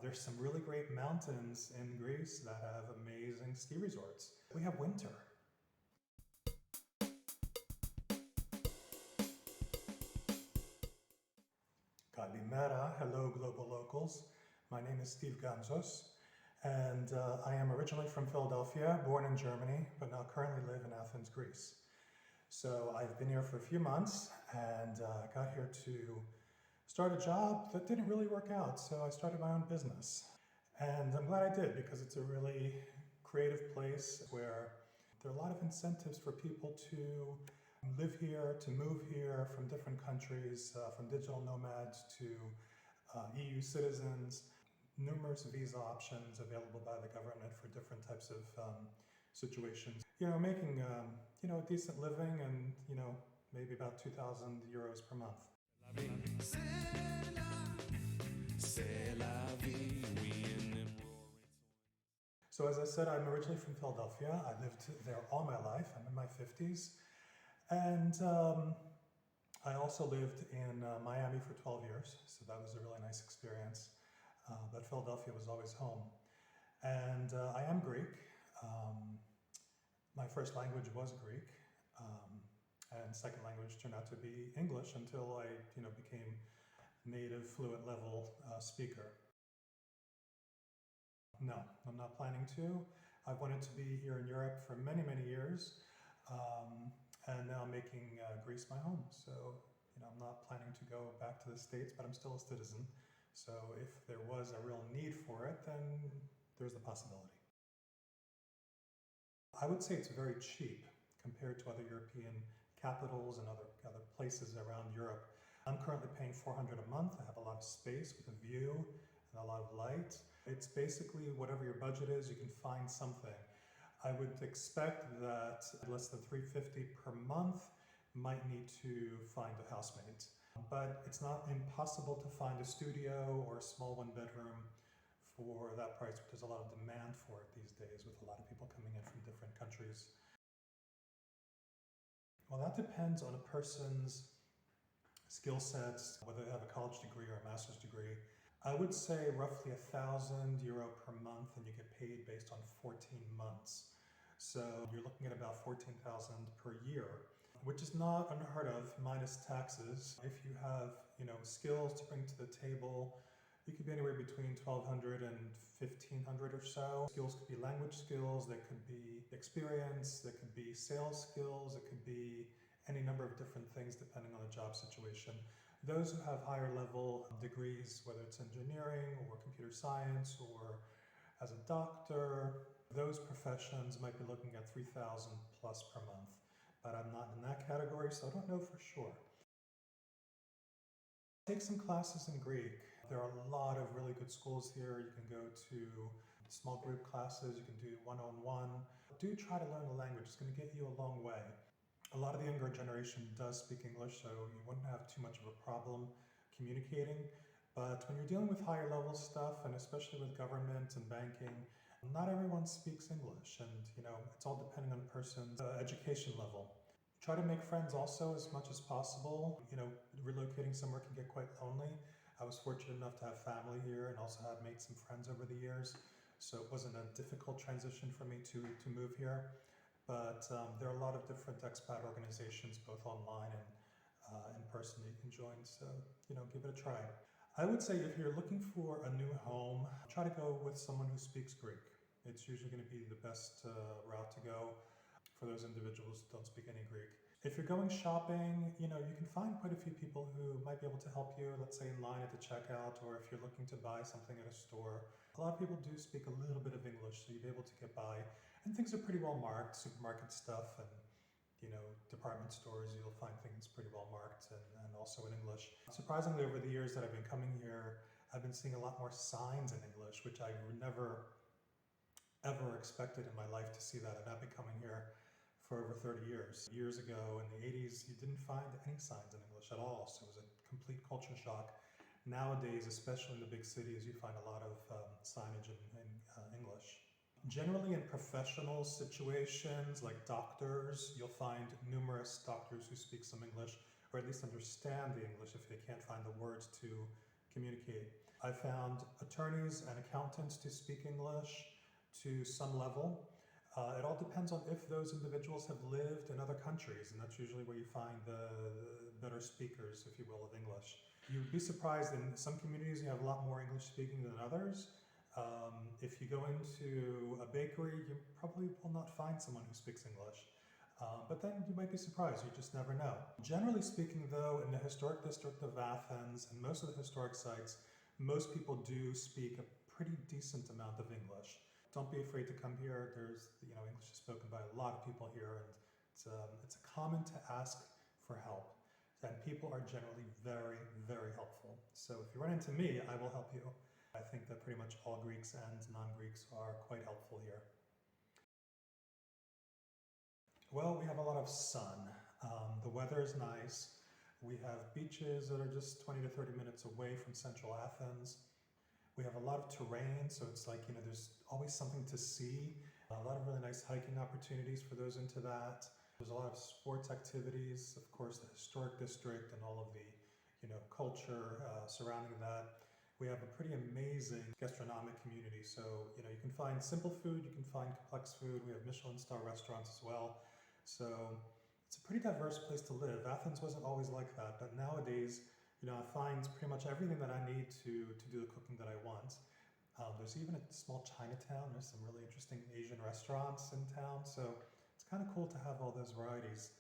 There's some really great mountains in Greece that have amazing ski resorts. We have winter. Kalimera, hello global locals. My name is Steve Gantzos, and I am originally from Philadelphia, born in Germany, but now currently live in Athens, Greece. So I've been here for a few months and got here to start a job that didn't really work out, so I started my own business. And I'm glad I did, because it's a really creative place where there are a lot of incentives for people to live here, to move here from different countries, from digital nomads to EU citizens, numerous visa options available by the government for different types of situations. Making a decent living and maybe about 2,000 euros per month. So as I said, I'm originally from Philadelphia. I lived there all my life. I'm in my 50s. And I also lived in Miami for 12 years, so that was a really nice experience. But Philadelphia was always home. And I am Greek. My first language was Greek, and second language turned out to be English until I became native, fluent level speaker. No, I'm not planning to. I've wanted to be here in Europe for many, many years, and now I'm making Greece my home. So, I'm not planning to go back to the States, but I'm still a citizen. So if there was a real need for it, then there's the possibility. I would say it's very cheap compared to other European capitals and other places around Europe. I'm currently paying $400 a month. I have a lot of space with a view and a lot of light. It's basically whatever your budget is, you can find something. I would expect that less than $350 per month might need to find a housemate. But it's not impossible to find a studio or a small one-bedroom for that price. There's a lot of demand for it these days with a lot of people coming in from different countries. Well, that depends on a person's skill sets, whether they have a college degree or a master's degree. I would say roughly 1,000 euro per month, and you get paid based on 14 months. So you're looking at about 14,000 per year, which is not unheard of, minus taxes. If you have, skills to bring to the table, you could be anywhere between 1,200 and 1,500 or so. Skills could be language skills, they could be experience, they could be sales skills, it could be any number of different things depending on the job situation. Those who have higher level degrees, whether it's engineering or computer science or as a doctor, those professions might be looking at 3,000 plus per month. But I'm not in that category, so I don't know for sure. Take some classes in Greek. There are a lot of really good schools here. You can go to small group classes, you can do one-on-one. Do try to learn the language, it's going to get you a long way. A lot of the younger generation does speak English, so you wouldn't have too much of a problem communicating. But when you're dealing with higher level stuff, and especially with government and banking, not everyone speaks English, and it's all depending on a person's education level. Try to make friends also as much as possible. Relocating somewhere can get quite lonely. I was fortunate enough to have family here and also had made some friends over the years, so it wasn't a difficult transition for me to move here. But there are a lot of different expat organizations, both online and in person, that you can join, so give it a try. I would say if you're looking for a new home, try to go with someone who speaks Greek. It's usually going to be the best route to go for those individuals who don't speak any Greek. If you're going shopping, you can find quite a few people who might be able to help you, let's say in line at the checkout, or if you're looking to buy something at a store. A lot of people do speak a little bit of English, so you'll be able to get by. And things are pretty well marked, supermarket stuff and department stores, you'll find things pretty well marked and also in English. Surprisingly, over the years that I've been coming here, I've been seeing a lot more signs in English, which I never ever expected in my life to see that. And I've been coming here for over 30 years. Years ago in the 80s, you didn't find any signs in English at all, so it was a complete culture shock. Nowadays, especially in the big cities, you find a lot of signage in English. Generally in professional situations like doctors, you'll find numerous doctors who speak some English, or at least understand the English if they can't find the words to communicate. I found attorneys and accountants to speak English to some level. It all depends on if those individuals have lived in other countries, and that's usually where you find the better speakers, if you will, of English. You'd be surprised, in some communities you have a lot more English speaking than others. If you go into a bakery, you probably will not find someone who speaks English. But then you might be surprised, you just never know. Generally speaking though, in the historic district of Athens and most of the historic sites, most people do speak a pretty decent amount of English. Don't be afraid to come here. There's, English is spoken by a lot of people here, and it's common to ask for help. And people are generally very, very helpful. So if you run into me, I will help you. I think that pretty much all Greeks and non-Greeks are quite helpful here. Well, we have a lot of sun. The weather is nice. We have beaches that are just 20 to 30 minutes away from central Athens. We have a lot of terrain, so it's like, there's always something to see. A lot of really nice hiking opportunities for those into that. There's a lot of sports activities, of course, the historic district and all of the, culture surrounding that. We have a pretty amazing gastronomic community, so, you can find simple food, you can find complex food. We have Michelin-star restaurants as well. So it's a pretty diverse place to live. Athens wasn't always like that, but nowadays, I find pretty much everything that I need to do the cooking that I want. There's even a small Chinatown. There's some really interesting Asian restaurants in town, so it's kind of cool to have all those varieties.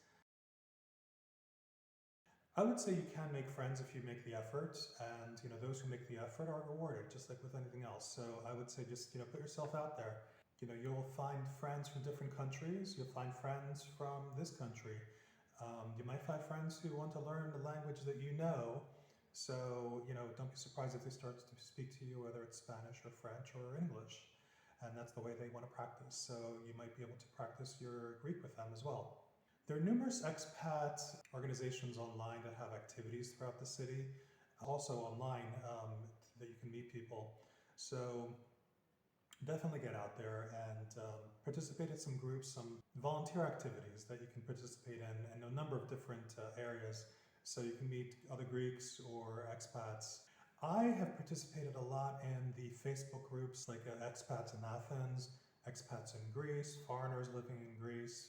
I would say you can make friends if you make the effort, and those who make the effort are rewarded, just like with anything else. So I would say just put yourself out there. You'll find friends from different countries. You'll find friends from this country. You might find friends who want to learn the language that you know. So, don't be surprised if they start to speak to you, whether it's Spanish or French or English. And that's the way they want to practice. So you might be able to practice your Greek with them as well. There are numerous expat organizations online that have activities throughout the city. Also online that you can meet people. So definitely get out there and participate in some groups, some volunteer activities that you can participate in a number of different areas. So you can meet other Greeks or expats. I have participated a lot in the Facebook groups like Expats in Athens, Expats in Greece, Foreigners Living in Greece,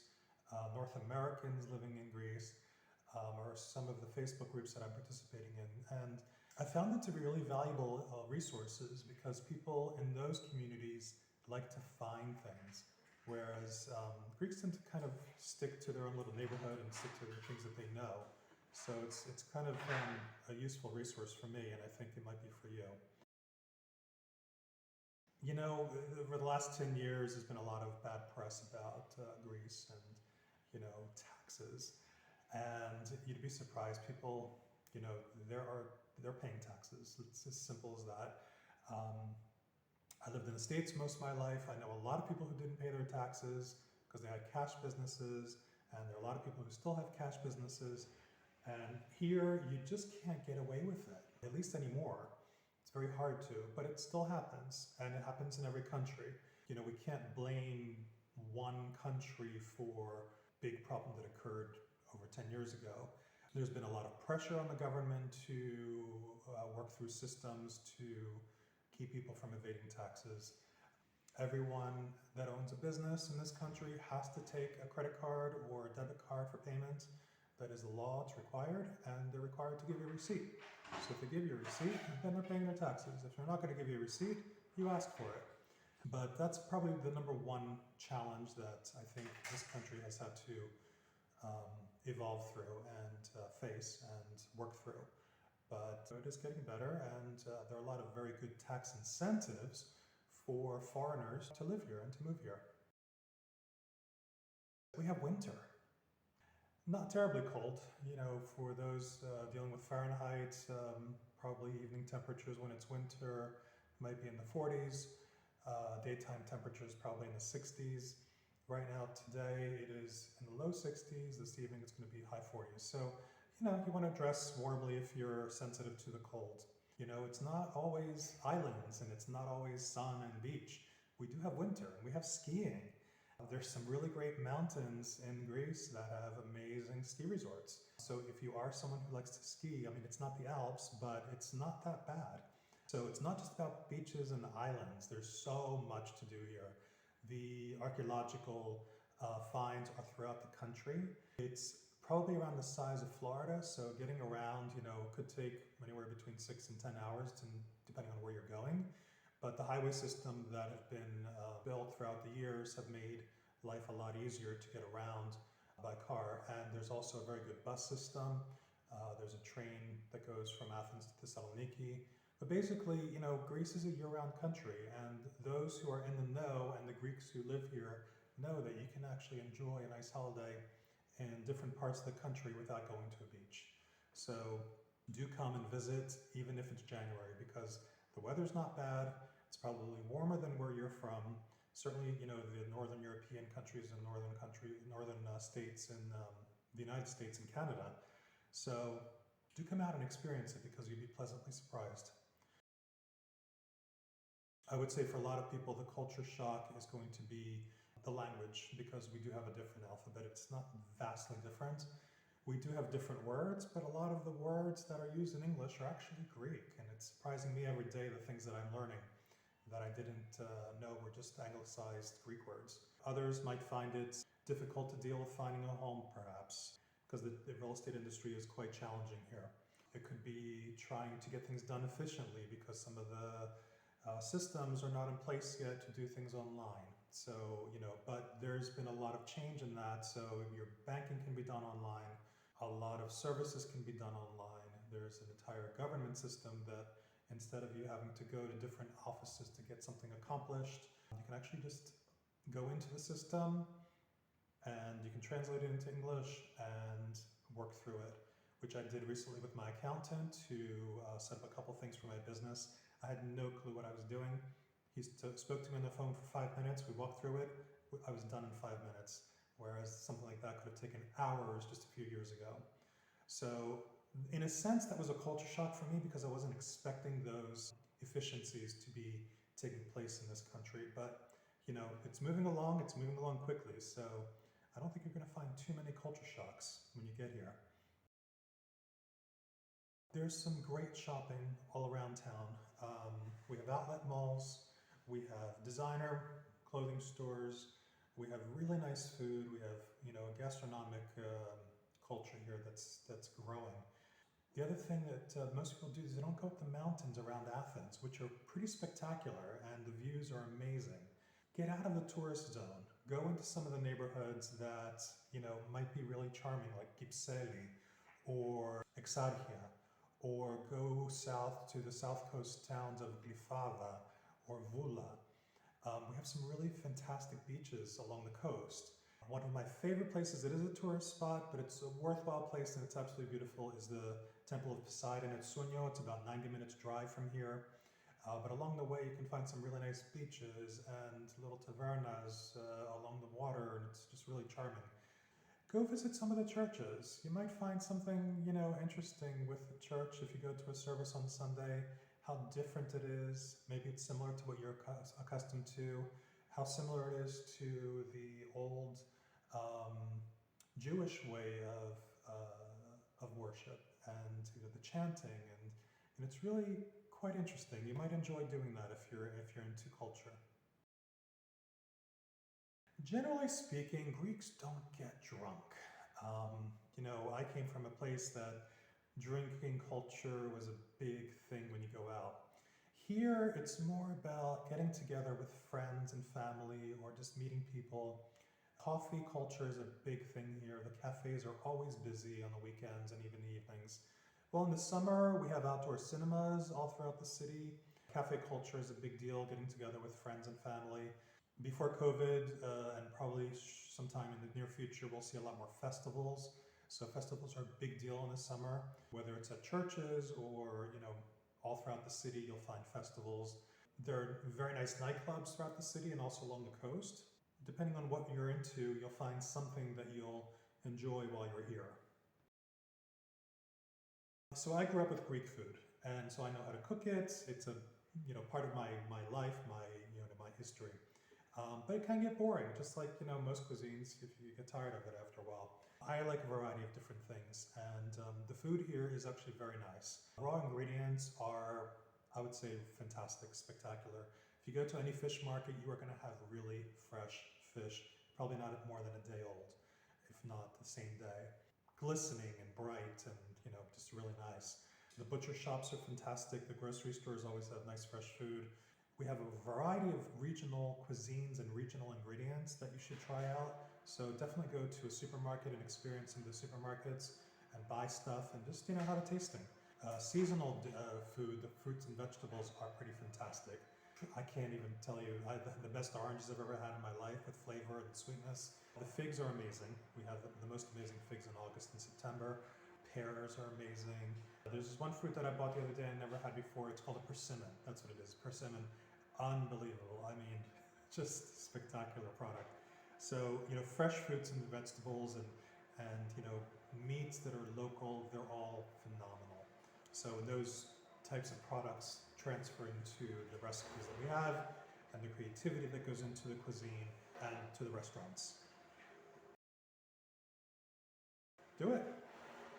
North Americans Living in Greece, are some of the Facebook groups that I'm participating in. And I found them to be really valuable resources because people in those communities like to find things, whereas Greeks tend to kind of stick to their own little neighborhood and stick to the things that they know. So it's kind of a useful resource for me, and I think it might be for you. Over the last 10 years, there's been a lot of bad press about Greece and, taxes. And you'd be surprised, people, they're paying taxes. It's as simple as that. I lived in the States most of my life. I know a lot of people who didn't pay their taxes because they had cash businesses, and there are a lot of people who still have cash businesses. And here, you just can't get away with it, at least anymore. It's very hard to, but it still happens, and it happens in every country. We can't blame one country for a big problem that occurred over 10 years ago. There's been a lot of pressure on the government to work through systems to keep people from evading taxes. Everyone that owns a business in this country has to take a credit card or a debit card for payment. That is the law, it's required, and they're required to give you a receipt. So if they give you a receipt, then they're paying their taxes. If they're not going to give you a receipt, you ask for it. But that's probably the number one challenge that I think this country has had to evolve through and face and work through. But it is getting better, and there are a lot of very good tax incentives for foreigners to live here and to move here. We have winter. Not terribly cold, for those dealing with Fahrenheit, probably evening temperatures when it's winter might be in the 40s. Daytime temperatures probably in the 60s. Right now today it is in the low 60s. This evening it's going to be high 40s. So, you want to dress warmly if you're sensitive to the cold. It's not always islands and it's not always sun and beach. We do have winter and we have skiing. There's some really great mountains in Greece that have amazing ski resorts. So if you are someone who likes to ski, it's not the Alps, but it's not that bad. So it's not just about beaches and islands. There's so much to do here. The archaeological finds are throughout the country. It's probably around the size of Florida, so getting around, could take anywhere between 6 and 10 hours, depending on where you're going. But the highway system that have been built throughout the years have made life a lot easier to get around by car. And there's also a very good bus system. There's a train that goes from Athens to Thessaloniki. But basically, Greece is a year-round country, and those who are in the know and the Greeks who live here know that you can actually enjoy a nice holiday in different parts of the country without going to a beach. So do come and visit, even if it's January, because the weather's not bad. It's probably warmer than where you're from. Certainly, the northern European countries and northern states in the United States and Canada. So do come out and experience it, because you'd be pleasantly surprised. I would say for a lot of people, the culture shock is going to be the language, because we do have a different alphabet. It's not vastly different. We do have different words, but a lot of the words that are used in English are actually Greek, and it's surprising me every day the things that I'm learning that I didn't know were just anglicized Greek words. Others might find it difficult to deal with finding a home, perhaps, because the real estate industry is quite challenging here. It could be trying to get things done efficiently, because some of the systems are not in place yet to do things online. So, but there's been a lot of change in that. So your banking can be done online. A lot of services can be done online. There's an entire government system that instead of you having to go to different offices to get something accomplished, you can actually just go into the system and you can translate it into English and work through it, which I did recently with my accountant to set up a couple things for my business. I had no clue what I was doing. He spoke to me on the phone for 5 minutes. We walked through it. I was done in 5 minutes, whereas something like that could have taken hours just a few years ago. So in a sense, that was a culture shock for me, because I wasn't expecting those efficiencies to be taking place in this country. But, it's moving along. It's moving along quickly. So I don't think you're going to find too many culture shocks when you get here. There's some great shopping all around town. We have outlet malls. We have designer clothing stores. We have really nice food. We have, a gastronomic culture here that's growing. The other thing that most people do is they don't go up the mountains around Athens, which are pretty spectacular, and the views are amazing. Get out of the tourist zone. Go into some of the neighborhoods that, might be really charming, like Kypseli or Exarchia, or go south to the south coast towns of Glyfada or Vula. We have some really fantastic beaches along the coast. One of my favorite places, it is a tourist spot, but it's a worthwhile place and it's absolutely beautiful, is the Temple of Poseidon at Sunyo. It's about 90 minutes drive from here. But along the way, you can find some really nice beaches and little tavernas along the water, and it's just really charming. Go visit some of the churches. You might find something, interesting with the church if you go to a service on Sunday, how different it is. Maybe it's similar to what you're accustomed to, how similar it is to the old Jewish way of worship, and the chanting, and it's really quite interesting. You might enjoy doing that if you're into culture. Generally speaking, Greeks don't get drunk. I came from a place that drinking culture was a big thing when you go out. Here, it's more about getting together with friends and family, or just meeting people. Coffee culture is a big thing here. The cafes are always busy on the weekends and even the evenings. Well, in the summer, we have outdoor cinemas all throughout the city. Cafe culture is a big deal, getting together with friends and family. Before COVID, and probably sometime in the near future, we'll see a lot more festivals. So festivals are a big deal in the summer, whether it's at churches or, all throughout the city, you'll find festivals. There are very nice nightclubs throughout the city and also along the coast. Depending on what you're into, you'll find something that you'll enjoy while you're here. So I grew up with Greek food, and so I know how to cook it. It's a part of my life, my history. But it can get boring, just like most cuisines. If you get tired of it after a while, I like a variety of different things, and the food here is actually very nice. Raw ingredients are I would say fantastic, spectacular. If you go to any fish market, you are going to have really fresh fish, probably not more than a day old, if not the same day. Glistening and bright and, just really nice. The butcher shops are fantastic. The grocery stores always have nice fresh food. We have a variety of regional cuisines and regional ingredients that you should try out. So definitely go to a supermarket and experience some of the supermarkets and buy stuff and just, have a tasting. Seasonal food, the fruits and vegetables are pretty fantastic. I can't even tell you, the best oranges I've ever had in my life with flavor and sweetness. The figs are amazing. We have the most amazing figs in August and September. Pears are amazing. There's this one fruit that I bought the other day I never had before. It's called a persimmon. That's what it is, persimmon. Unbelievable. I mean, just spectacular product. So, fresh fruits and vegetables and meats that are local, they're all phenomenal. So those types of products transfer into the recipes that we have and the creativity that goes into the cuisine and to the restaurants. Do it.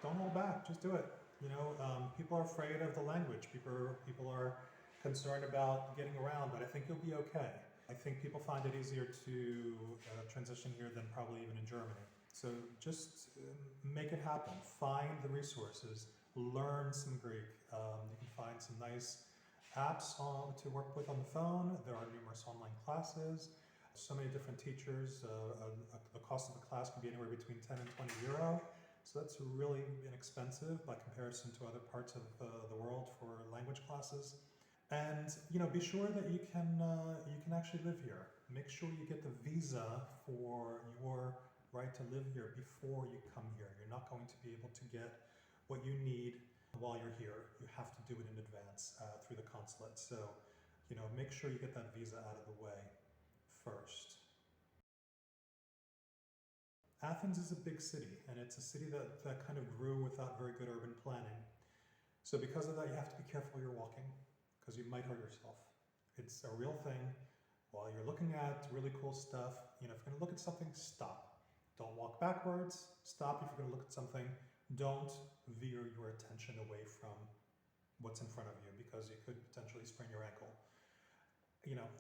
Don't hold back. Just do it. People are afraid of the language. People are concerned about getting around, but I think you'll be okay. I think people find it easier to transition here than probably even in Germany. So just make it happen. Find the resources. Learn some Greek. You can find some nice apps to work with on the phone. There are numerous online classes. So many different teachers. The cost of a class can be anywhere between 10 and 20 euro. So that's really inexpensive by comparison to other parts of the world for language classes. And be sure that you can actually live here. Make sure you get the visa for your right to live here before you come here. You're not going to be able to get what you need while you're here. You have to do it in advance through the consulate. So, make sure you get that visa out of the way first. Athens is a big city, and it's a city that kind of grew without very good urban planning. So because of that, you have to be careful where you're walking, because you might hurt yourself. It's a real thing. While you're looking at really cool stuff, if you're going to look at something, stop. Don't walk backwards. Stop if you're going to look at something. Don't veer your attention away from what's in front of you, because you could potentially sprain your ankle.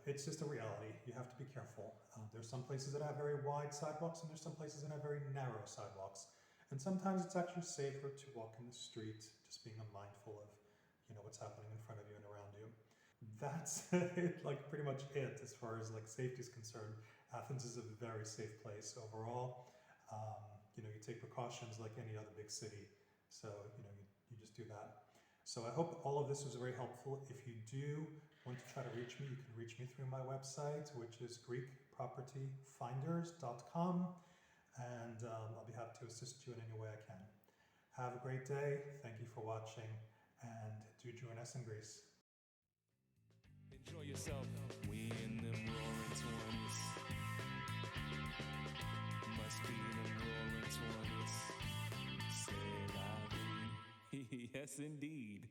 It's just a reality. You have to be careful. There's some places that have very wide sidewalks, and there's some places that have very narrow sidewalks. And sometimes it's actually safer to walk in the street, just being mindful of, what's happening in front of you and around you. That's pretty much it as far as safety is concerned. Athens is a very safe place overall. You take precautions like any other big city. So, you just do that. So I hope all of this was very helpful. If you do want to try to reach me, you can reach me through my website, which is GreekPropertyFinders.com, and I'll be happy to assist you in any way I can. Have a great day. Thank you for watching, and do join us in Greece. Enjoy yourself. We in them roaring 20s. Must be them roaring 20s. Say la vie. Yes, indeed.